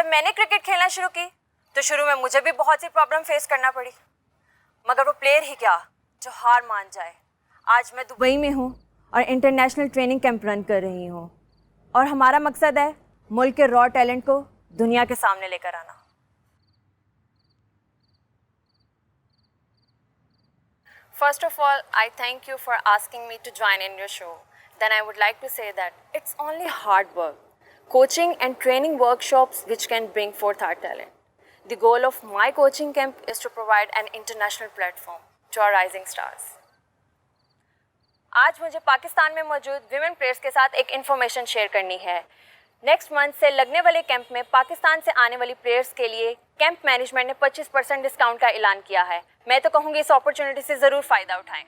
जब मैंने क्रिकेट खेलना शुरू की तो शुरू में मुझे भी बहुत सी प्रॉब्लम फेस करना पड़ी, मगर वो प्लेयर ही क्या जो हार मान जाए। आज मैं दुबई में हूँ और इंटरनेशनल ट्रेनिंग कैंप रन कर रही हूँ और हमारा मकसद है मुल्क के रॉ टैलेंट को दुनिया के सामने लेकर आना। First of all, I thank you for asking me to join in your show. Then I would like to say that it's only hard work, coaching and training workshops which can bring forth our talent. The goal of my coaching camp is to provide an international platform to our rising stars. आज मुझे पाकिस्तान में मौजूद women players के साथ एक information share करनी है। Next month से लगने वाले कैंप में पाकिस्तान से आने वाली प्लेयर्स के लिए कैंप मैनेजमेंट ने 25% डिस्काउंट का ऐलान किया है। मैं तो कहूँगी इस अपॉर्चुनिटी से ज़रूर फ़ायदा उठाएं।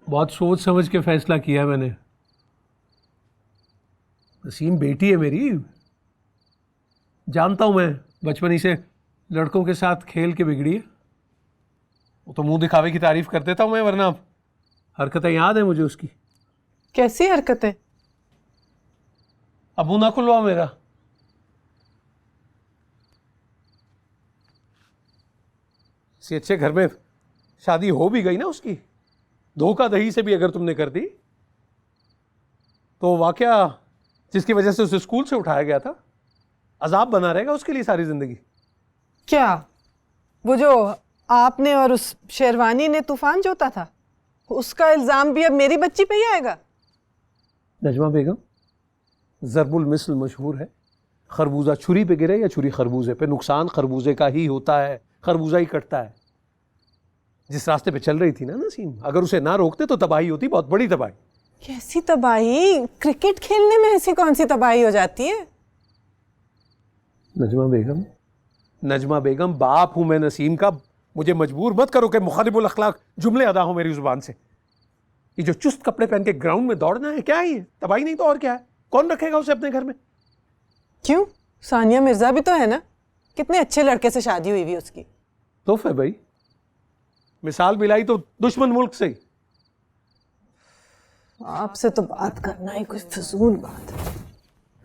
बहुत सोच समझ के फैसला किया मैंने। नसीम बेटी है मेरी, जानता हूं मैं बचपन ही से लड़कों के साथ खेल के बिगड़ी है। वो तो मुंह दिखावे की तारीफ कर देता हूं मैं, वरना हरकतें याद है मुझे उसकी। कैसी हरकतें? अब मुंह ना खुलवा मेरा। इसी अच्छे घर में शादी हो भी गई ना उसकी, धोखा दही से भी अगर तुमने कर दी तो वाकया जिसकी वजह से उसे स्कूल से उठाया गया था अजाब बना रहेगा उसके लिए सारी जिंदगी। क्या वो जो आपने और उस शेरवानी ने तूफान जोता था, उसका इल्जाम भी अब मेरी बच्ची पे ही आएगा? नजमा बेगम, ज़रबुल मिसल मशहूर है, खरबूजा छुरी पे गिरे या छुरी खरबूजे पे, नुकसान खरबूजे का ही होता है, खरबूजा ही कटता है। जिस रास्ते पे चल रही थी ना नसीम, अगर उसे ना रोकते तो तबाही होती, बहुत बड़ी तबाही। कैसी तबाही? क्रिकेट खेलने में ऐसी कौन सी तबाही हो जाती है? नजमा बेगम बाप हूं मैं नसीम का, मुझे मजबूर मत करो कि मुखालिबुल अखलाक जुमले अदा हो मेरी जुबान से। ये जो चुस्त कपड़े पहन के ग्राउंड में दौड़ना है, क्या है ये? तबाही नहीं तो और क्या है? कौन रखेगा उसे अपने घर में? क्यों, सानिया मिर्जा भी तो है ना, कितने अच्छे लड़के से शादी हुई हुई उसकी। तो फिर भाई मिसाल मिलाई तो दुश्मन मुल्क से ही। आपसे तो बात करना ही कुछ फजूल बात है।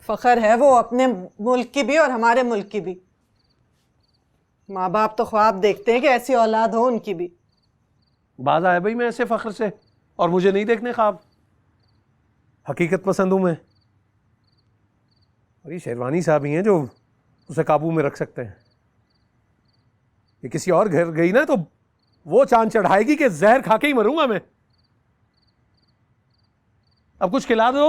फख्र है वो अपने मुल्क की भी और हमारे मुल्क की भी। माँ बाप तो ख्वाब देखते हैं कि ऐसी औलाद हो उनकी भी। बाज आया भाई मैं ऐसे फख्र से, और मुझे नहीं देखने ख्वाब। हकीकत पसंद हूं मैं। और ये शेरवानी साहब ही हैं जो उसे काबू में रख सकते हैं। ये किसी और घर गई ना तो वो चांद चढ़ाएगी कि जहर खा के ही मरूंगा मैं। अब कुछ खिला दो।